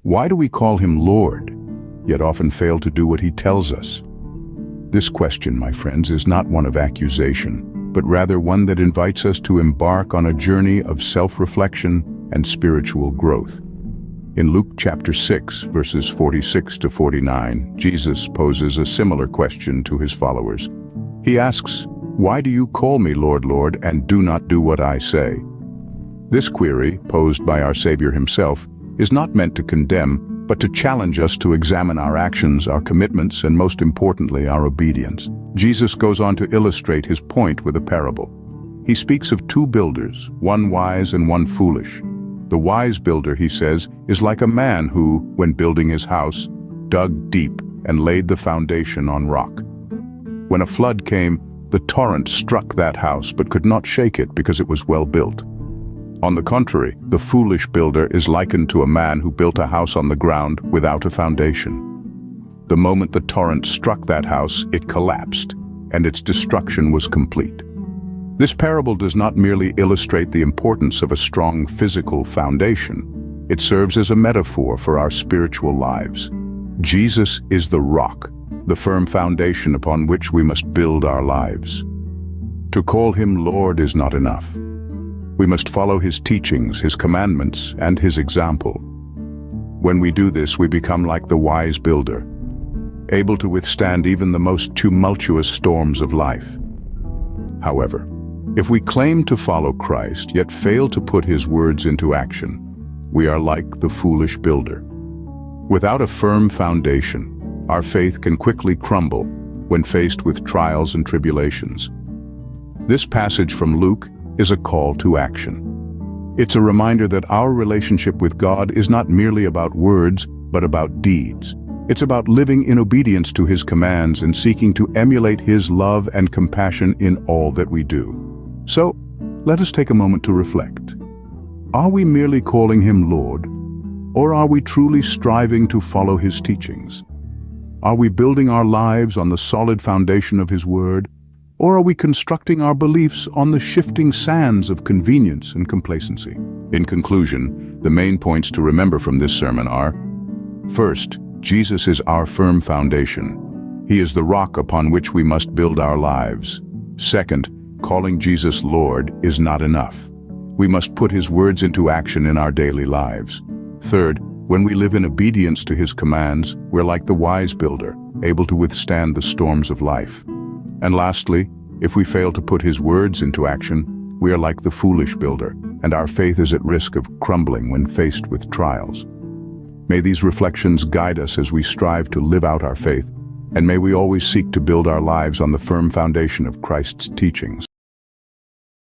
Why do we call him Lord, yet often fail to do what he tells us? This question, my friends, is not one of accusation, but rather one that invites us to embark on a journey of self-reflection and spiritual growth. In Luke chapter 6, verses 46 to 49, Jesus poses a similar question to his followers. He asks, "Why do you call me Lord, Lord, and do not do what I say?" This query, posed by our Savior himself, is not meant to condemn, but to challenge us to examine our actions, our commitments, and most importantly, our obedience. Jesus goes on to illustrate his point with a parable. He speaks of two builders, one wise and one foolish. The wise builder, he says, is like a man who, when building his house, dug deep and laid the foundation on rock. When a flood came, the torrent struck that house but could not shake it because it was well built. On the contrary, the foolish builder is likened to a man who built a house on the ground without a foundation. The moment the torrent struck that house, it collapsed, and its destruction was complete. This parable does not merely illustrate the importance of a strong physical foundation. It serves as a metaphor for our spiritual lives. Jesus is the rock, the firm foundation upon which we must build our lives. To call him Lord is not enough. We must follow his teachings, his commandments, and his example. When we do this, we become like the wise builder, able to withstand even the most tumultuous storms of life. However, if we claim to follow Christ, yet fail to put his words into action, we are like the foolish builder. Without a firm foundation, our faith can quickly crumble when faced with trials and tribulations. This passage from Luke is a call to action. It's a reminder that our relationship with God is not merely about words, but about deeds. It's about living in obedience to his commands and seeking to emulate his love and compassion in all that we do. So, let us take a moment to reflect. Are we merely calling him Lord, or are we truly striving to follow his teachings? Are we building our lives on the solid foundation of his word, or are we constructing our beliefs on the shifting sands of convenience and complacency? In conclusion, the main points to remember from this sermon are: first, Jesus is our firm foundation. He is the rock upon which we must build our lives. Second, calling Jesus Lord is not enough. We must put his words into action in our daily lives. Third, when we live in obedience to his commands, we're like the wise builder, able to withstand the storms of life. And lastly, if we fail to put his words into action, we are like the foolish builder, and our faith is at risk of crumbling when faced with trials. May these reflections guide us as we strive to live out our faith, and may we always seek to build our lives on the firm foundation of Christ's teachings.